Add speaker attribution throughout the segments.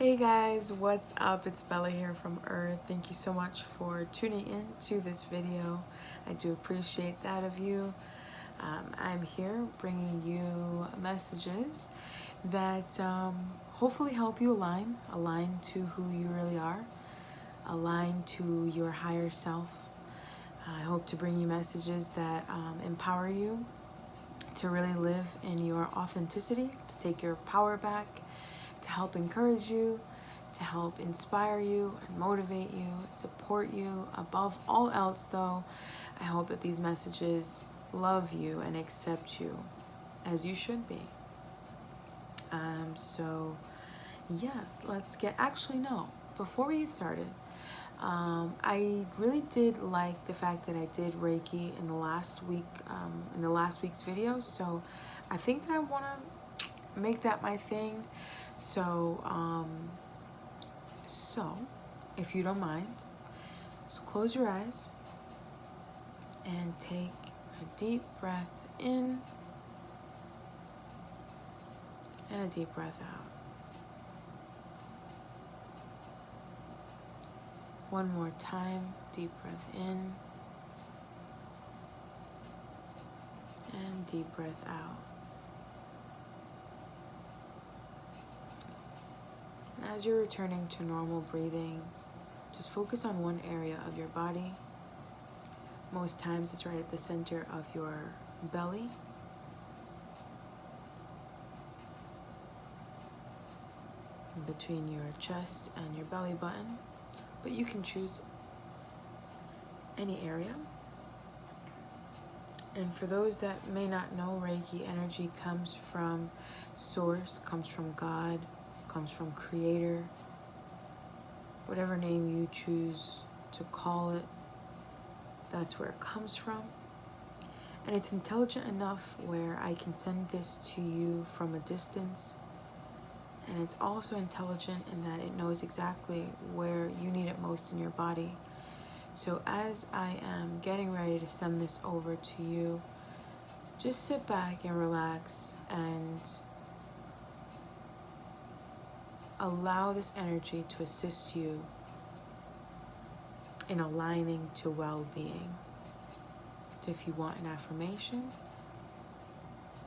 Speaker 1: Hey guys, what's up? It's Bella here from Earth. Thank you so much for tuning in to this video. I do appreciate that of you. I'm here bringing you messages that hopefully help you align to who you really are, align to your higher self. I hope to bring you messages that empower you to really live in your authenticity, to take your power back, to help encourage you, to help inspire you and motivate you, support you. Above all else though, I hope that these messages love you and accept you as you should be. So yes, before we get started, I really did like the fact that I did Reiki in the last week's video. So I think that I want to make that my thing. So if you don't mind, just close your eyes and take a deep breath in and a deep breath out. One more time, deep breath in and deep breath out. And as you're returning to normal breathing, just focus on one area of your body. Most times it's right at the center of your belly. Between your chest and your belly button. But you can choose any area. And for those that may not know, Reiki energy comes from Source, comes from God, comes from Creator, whatever name you choose to call it, that's where it comes from. And it's intelligent enough where I can send this to you from a distance. And it's also intelligent in that it knows exactly where you need it most in your body. So as I am getting ready to send this over to you, just sit back and relax and allow this energy to assist you in aligning to well-being. So if you want an affirmation,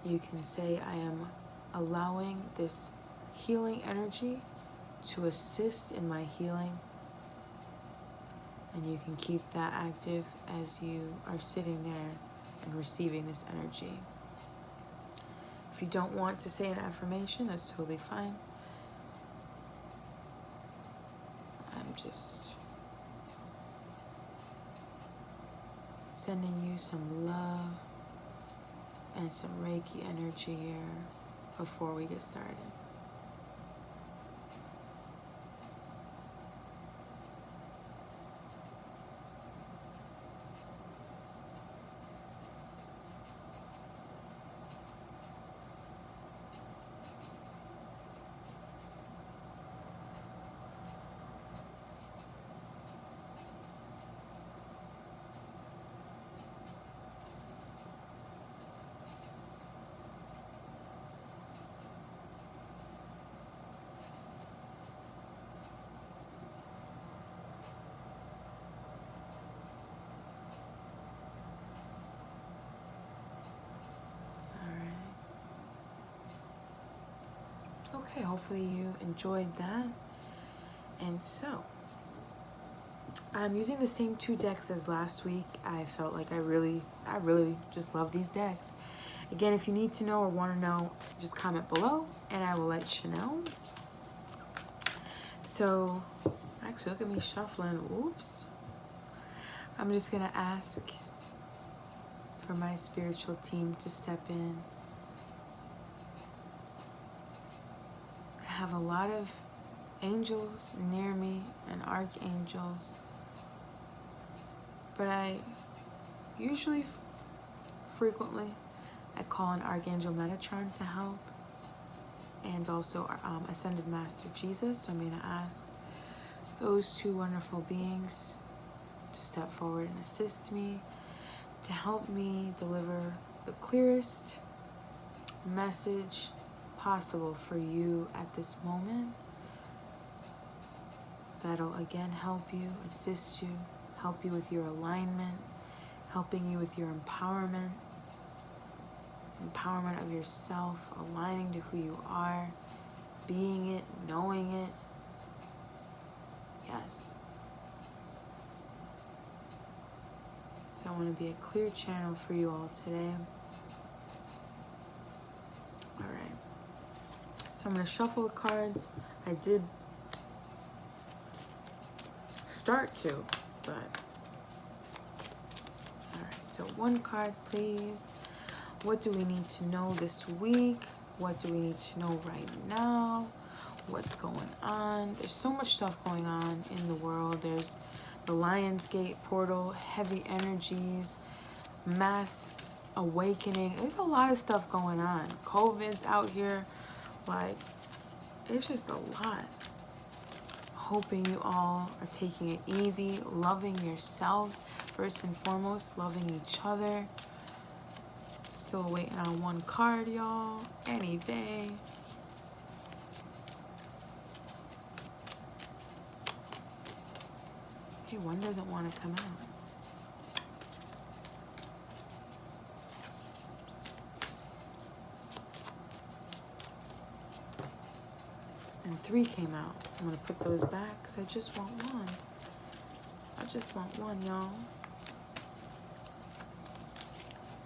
Speaker 1: you can say, I am allowing this healing energy to assist in my healing. And you can keep that active as you are sitting there and receiving this energy. If you don't want to say an affirmation, that's totally fine. I'm just sending you some love and some Reiki energy here before we get started. Okay, hopefully you enjoyed that. And so, I'm using the same two decks as last week. I felt like I really just love these decks. Again, if you need to know or want to know, just comment below and I will let you know. So, actually, look at me shuffling. Oops. I'm just going to ask for my spiritual team to step in. I have a lot of angels near me and archangels, but I usually, frequently, I call on Archangel Metatron to help, and also Ascended Master Jesus. So I'm going to ask those two wonderful beings to step forward and assist me, to help me deliver the clearest message possible for you at this moment. that'll again help you, assist you, help you with your alignment, helping you with your empowerment of yourself, aligning to who you are, being it, knowing it. Yes. So I want to be a clear channel for you all today. All right. So I'm going to shuffle the cards. I did start to, but all right. So one card, please. What do we need to know this week? What do we need to know right now? What's going on? There's so much stuff going on in the world. There's the Lionsgate portal, heavy energies, mass awakening. There's a lot of stuff going on. COVID's out here. Like, it's just a lot. Hoping you all are taking it easy, loving yourselves first and foremost, loving each other. Still waiting on one card, y'all. Any day. Hey, one doesn't want to come out. And 3 came out. I'm going to put those back because I just want one. I just want one, y'all.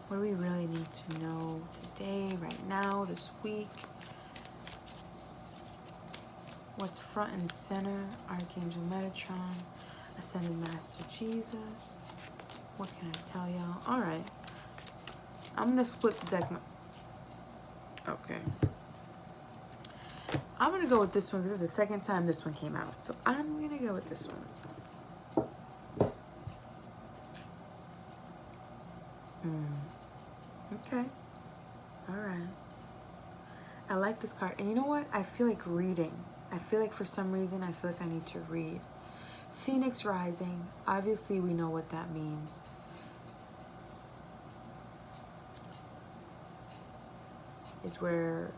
Speaker 1: What do we really need to know today, right now, this week? What's front and center? Archangel Metatron, Ascended Master Jesus. What can I tell y'all? All right. I'm going to split the deck. Okay. I'm going to go with this one because this is the second time this one came out. So I'm going to go with this one. Okay. All right. I like this card. And you know what? I feel like reading. I feel like for some reason, I feel like I need to read. Phoenix rising. Obviously, we know what that means. It's where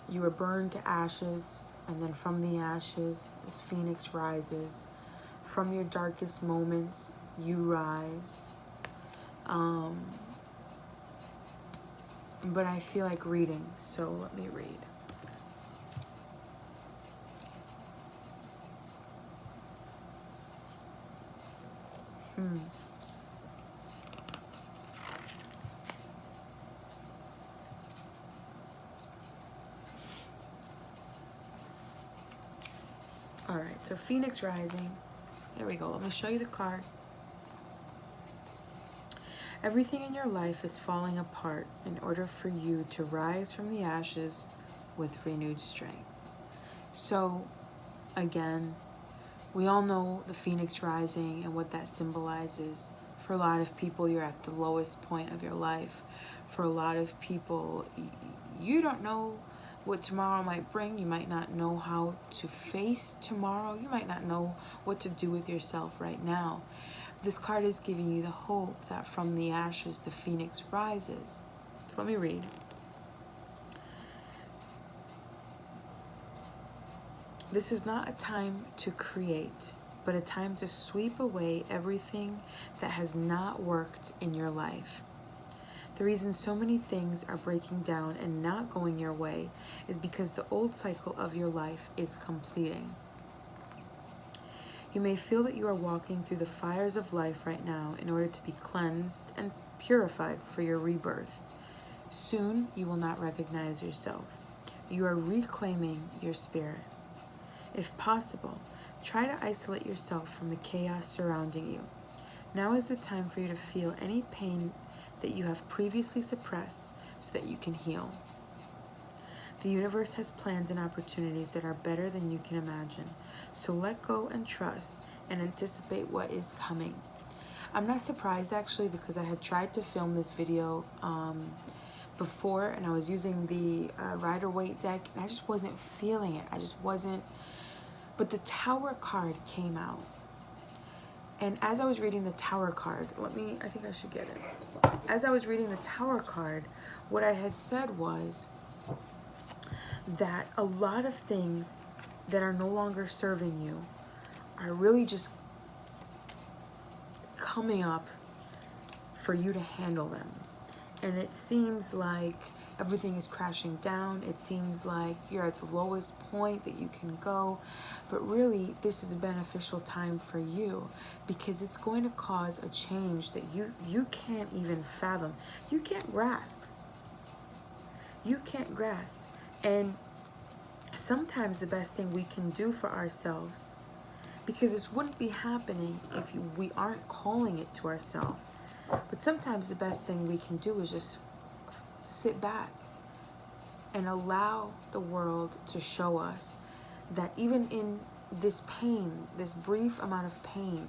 Speaker 1: you were burned to ashes, and then from the ashes, this phoenix rises. From your darkest moments, you rise. But I feel like reading, so let me read. All right, so Phoenix rising. There we go. Let me show you the card. Everything in your life is falling apart in order for you to rise from the ashes with renewed strength. So, again, we all know the Phoenix rising and what that symbolizes. For a lot of people, you're at the lowest point of your life. For a lot of people, you don't know what tomorrow might bring. You might not know how to face tomorrow. You might not know what to do with yourself right now. This card is giving you the hope that from the ashes, the phoenix rises. So let me read. This is not a time to create, but a time to sweep away everything that has not worked in your life. The reason so many things are breaking down and not going your way is because the old cycle of your life is completing. You may feel that you are walking through the fires of life right now in order to be cleansed and purified for your rebirth. Soon, you will not recognize yourself. You are reclaiming your spirit. If possible, try to isolate yourself from the chaos surrounding you. Now is the time for you to feel any pain that you have previously suppressed so that you can heal. The universe has plans and opportunities that are better than you can imagine. So let go and trust and anticipate what is coming. I'm not surprised actually, because I had tried to film this video before, and I was using the Rider-Waite deck, and I just wasn't feeling it. I just wasn't. But the Tower card came out. And as I was reading the Tower card, I think I should get it. As I was reading the Tower card, what I had said was that a lot of things that are no longer serving you are really just coming up for you to handle them. And it seems like everything is crashing down. It seems like you're at the lowest point that you can go. But really, this is a beneficial time for you, because it's going to cause a change that you can't even fathom. You can't grasp. You can't grasp. And sometimes the best thing we can do for ourselves, because this wouldn't be happening if we aren't calling it to ourselves, but sometimes the best thing we can do is just sit back and allow the world to show us that even in this pain, this brief amount of pain,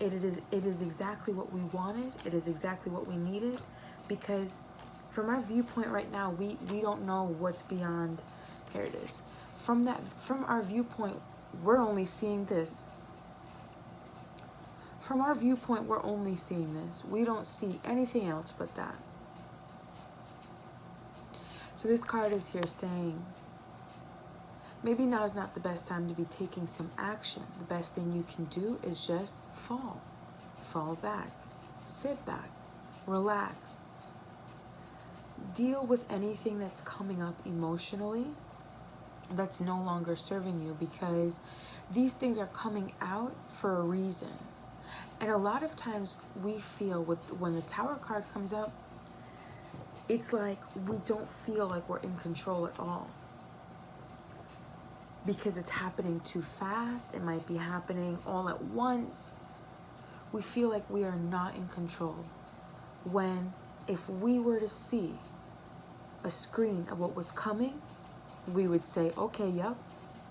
Speaker 1: it is exactly what we wanted. It is exactly what we needed, because from our viewpoint right now, we don't know what's beyond. Here it is. From our viewpoint, we're only seeing this. From our viewpoint, we're only seeing this. We don't see anything else but that. So this card is here saying, maybe now is not the best time to be taking some action. The best thing you can do is just fall. Fall back. Sit back. Relax. Deal with anything that's coming up emotionally that's no longer serving you, because these things are coming out for a reason. And a lot of times we feel when the Tower card comes up, it's like we don't feel like we're in control at all, because it's happening too fast. It might be happening all at once. We feel like we are not in control, when if we were to see a screen of what was coming, we would say, okay, yep,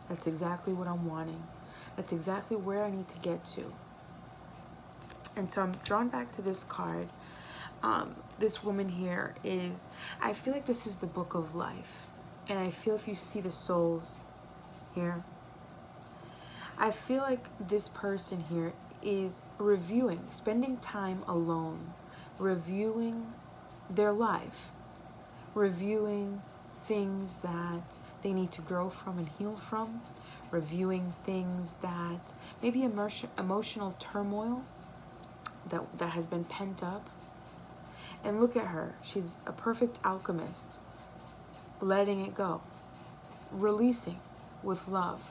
Speaker 1: that's exactly what I'm wanting. That's exactly where I need to get to. And so I'm drawn back to this card. This woman here is, I feel like this is the book of life. And I feel if you see the souls here, I feel like this person here is reviewing, spending time alone, reviewing their life, reviewing things that they need to grow from and heal from, reviewing things that maybe emotional turmoil that has been pent up. And look at her. She's a perfect alchemist, letting it go, releasing with love.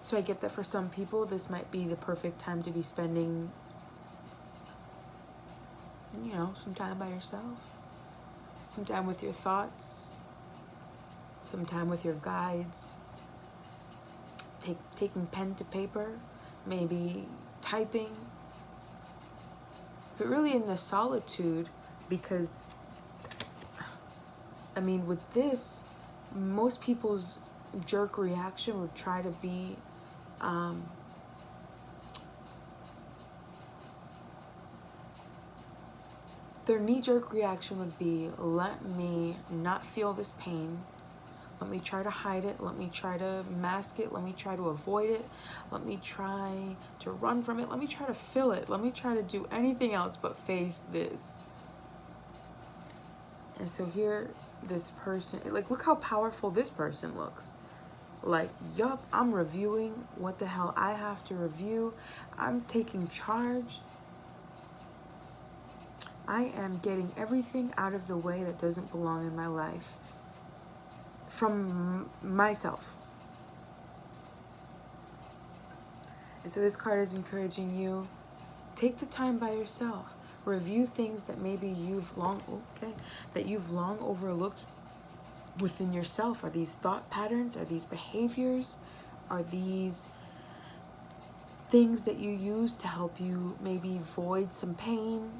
Speaker 1: So I get that for some people, this might be the perfect time to be spending, some time by yourself, some time with your thoughts, some time with your guides, taking pen to paper, maybe typing, but really in the solitude, because, with this, most people's jerk reaction would try to be, their knee-jerk reaction would be, let me not feel this pain. Let me try to hide it. Let me try to mask it. Let me try to avoid it. Let me try to run from it. Let me try to fill it. Let me try to do anything else but face this. And so here, this person, look how powerful this person looks. Yup, I'm reviewing what the hell I have to review. I'm taking charge. I am getting everything out of the way that doesn't belong in my life from myself. And so this card is encouraging you, take the time by yourself. Review things that maybe you've long overlooked within yourself. Are these thought patterns? Are these behaviors? Are these things that you use to help you maybe void some pain?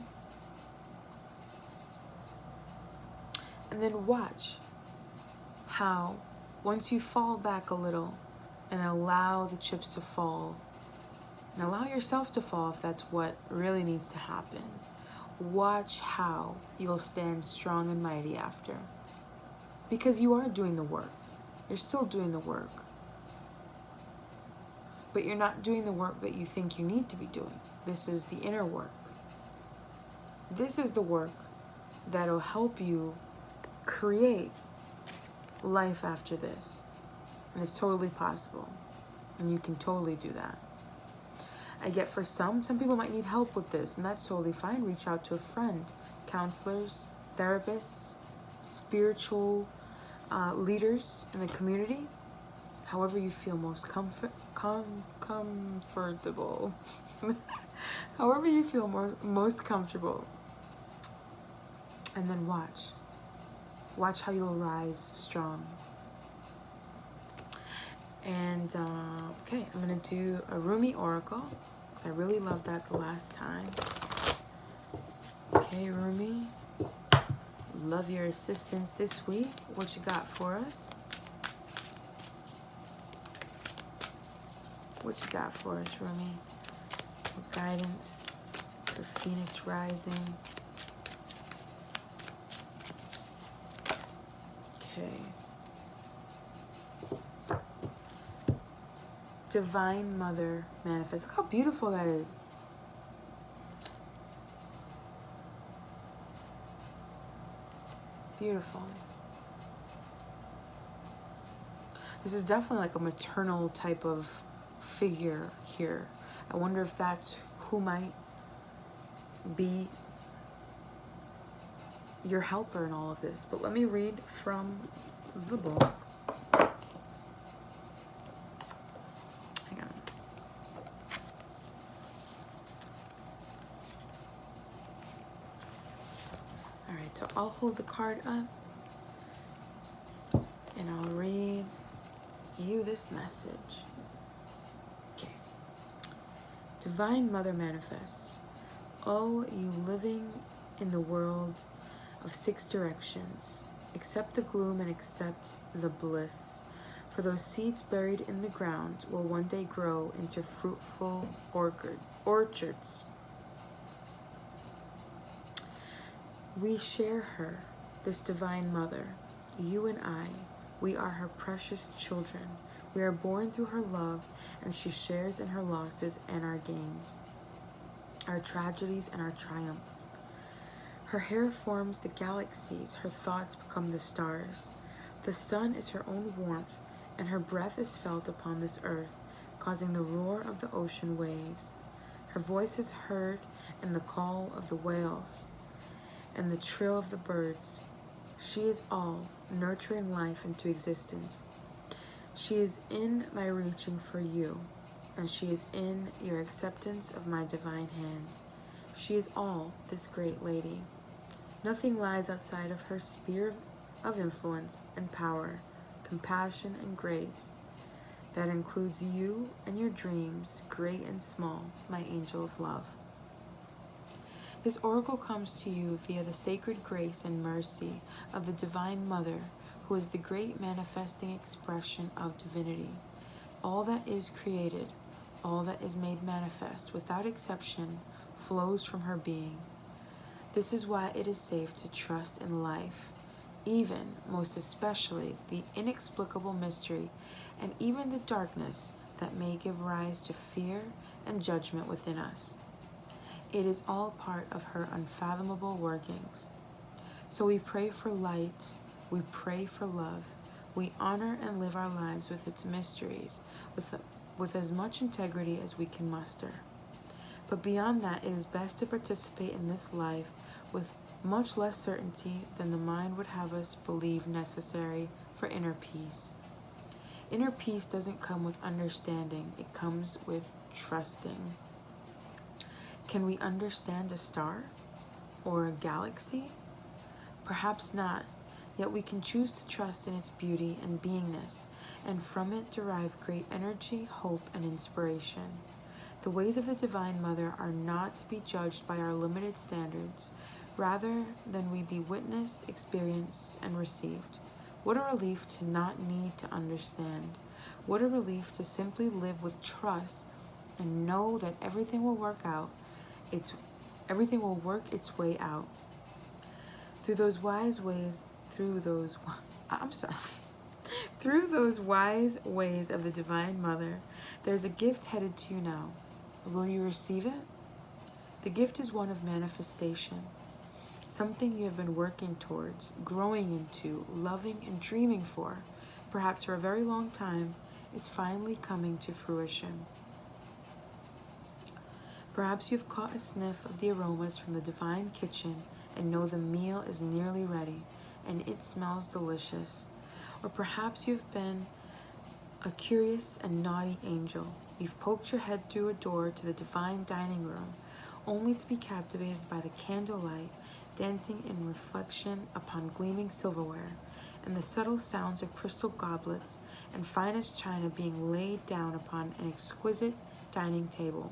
Speaker 1: And then watch how, once you fall back a little and allow the chips to fall, and allow yourself to fall if that's what really needs to happen, watch how you'll stand strong and mighty after. Because you are doing the work. You're still doing the work. But you're not doing the work that you think you need to be doing. This is the inner work. This is the work that'll help you create life after this. And it's totally possible. And you can totally do that. I get for some people might need help with this, and that's totally fine. Reach out to a friend, counselors, therapists, spiritual leaders in the community, however you feel most comfortable. However you feel most comfortable. And then watch how you'll rise strong. And okay, I'm gonna do a Rumi oracle because I really loved that the last time. Okay, Rumi, love your assistance this week. What you got for us? What you got for us, Rumi? What guidance for Phoenix rising? Okay. Divine Mother Manifest. Look how beautiful that is. Beautiful. This is definitely like a maternal type of figure here. I wonder if that's who might be your helper in all of this. But let me read from the book. Hang on. All right, so I'll hold the card up and I'll read you this message. Okay. Divine Mother manifests. Oh, you living in the world of 6 directions, accept the gloom and accept the bliss. For those seeds buried in the ground will one day grow into fruitful orchards. We share her, this Divine Mother, you and I. We are her precious children. We are born through her love, and she shares in her losses and our gains, our tragedies and our triumphs. Her hair forms the galaxies, her thoughts become the stars. The sun is her own warmth, and her breath is felt upon this earth, causing the roar of the ocean waves. Her voice is heard in the call of the whales and the trill of the birds. She is all, nurturing life into existence. She is in my reaching for you, and she is in your acceptance of my divine hand. She is all, this great lady. Nothing lies outside of her sphere of influence and power, compassion and grace. That includes you and your dreams, great and small, my angel of love. This oracle comes to you via the sacred grace and mercy of the Divine Mother, who is the great manifesting expression of divinity. All that is created, all that is made manifest, without exception, flows from her being. This is why it is safe to trust in life, even, most especially, the inexplicable mystery and even the darkness that may give rise to fear and judgment within us. It is all part of her unfathomable workings. So we pray for light, we pray for love, we honor and live our lives with its mysteries, with as much integrity as we can muster. But beyond that, it is best to participate in this life with much less certainty than the mind would have us believe necessary for inner peace. Inner peace doesn't come with understanding, it comes with trusting. Can we understand a star or a galaxy? Perhaps not, yet we can choose to trust in its beauty and beingness, and from it derive great energy, hope, and inspiration. The ways of the Divine Mother are not to be judged by our limited standards, rather than we be witnessed, experienced, and received. What a relief to not need to understand. What a relief to simply live with trust and know that everything will work its way out. Through those wise ways of the Divine Mother, there's a gift headed to you now. Will you receive it? The gift is one of manifestation, something you have been working towards, growing into, loving and dreaming for. perhaps for a very long time, is finally coming to fruition. Perhaps you've caught a sniff of the aromas from the divine kitchen and know the meal is nearly ready and it smells delicious. Or perhaps you've been a curious and naughty angel. You've poked your head through a door to the divine dining room, only to be captivated by the candlelight dancing in reflection upon gleaming silverware, and the subtle sounds of crystal goblets and finest china being laid down upon an exquisite dining table.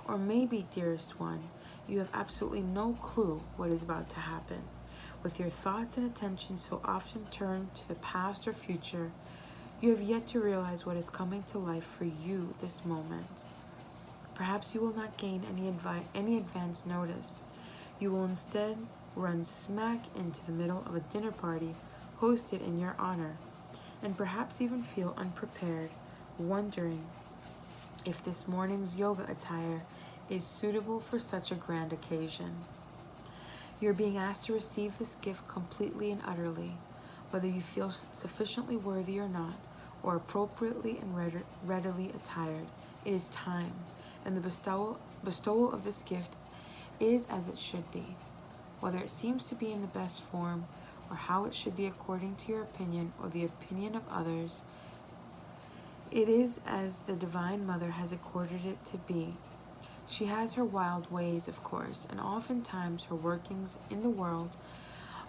Speaker 1: Or maybe, dearest one, you have absolutely no clue what is about to happen. With your thoughts and attention so often turned to the past or future, you have yet to realize what is coming to life for you this moment. Perhaps you will not gain any advance notice. You will instead run smack into the middle of a dinner party hosted in your honor, and perhaps even feel unprepared, wondering if this morning's yoga attire is suitable for such a grand occasion. You're being asked to receive this gift completely and utterly, whether you feel sufficiently worthy or not, or appropriately and readily attired. It is time, and the bestowal of this gift is as it should be, whether it seems to be in the best form, or how it should be according to your opinion or the opinion of others. It is as the Divine Mother has accorded it to be. She has her wild ways, of course, and oftentimes her workings in the world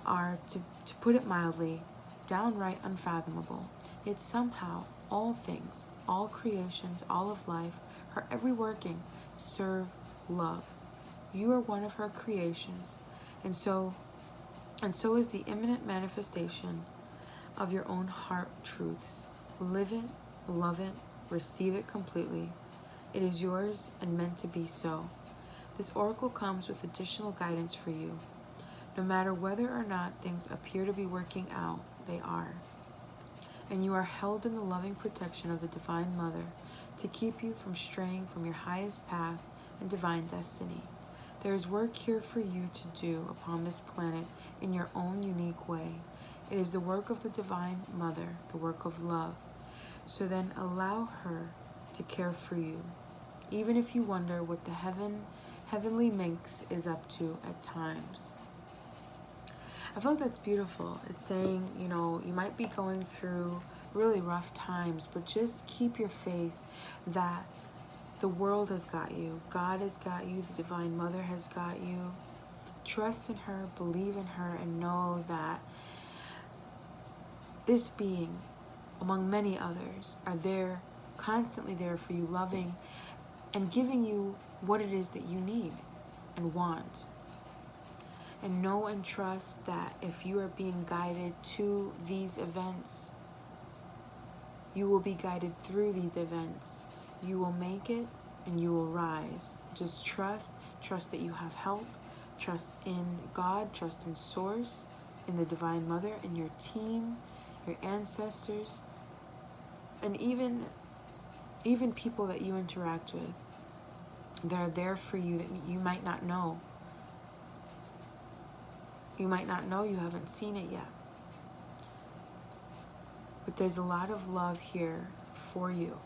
Speaker 1: are, to put it mildly, downright unfathomable. Yet somehow, all things, all creations, all of life, her every working, serve love. You are one of her creations, and so is the imminent manifestation of your own heart truths. Live it, love it, receive it completely. It is yours and meant to be so. This oracle comes with additional guidance for you. No matter whether or not things appear to be working out, they are. And you are held in the loving protection of the Divine Mother to keep you from straying from your highest path and divine destiny. There is work here for you to do upon this planet in your own unique way. It is the work of the Divine Mother, the work of love. So then allow her to care for you, even if you wonder what the heavenly minx is up to at times. I feel like that's beautiful. It's saying, you might be going through really rough times, but just keep your faith that the world has got you. God has got you. The Divine Mother has got you. Trust in her, believe in her, and know that this being, among many others, are there, constantly there for you, loving and giving you what it is that you need and want. And know and trust that if you are being guided to these events, you will be guided through these events. You will make it and you will rise. Just trust that you have help. Trust in God, trust in Source, in the Divine Mother, in your team, your ancestors, and even people that you interact with that are there for you that you might not know. You might not know, you haven't seen it yet. But there's a lot of love here for you,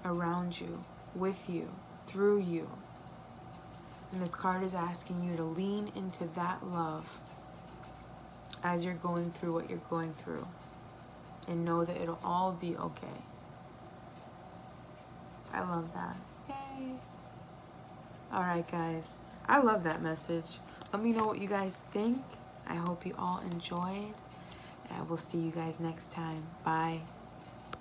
Speaker 1: around you, with you, through you. And this card is asking you to lean into that love as you're going through what you're going through. And know that it'll all be okay. I love that. Yay. Alright, guys. I love that message. Let me know what you guys think. I hope you all enjoyed. And I will see you guys next time. Bye.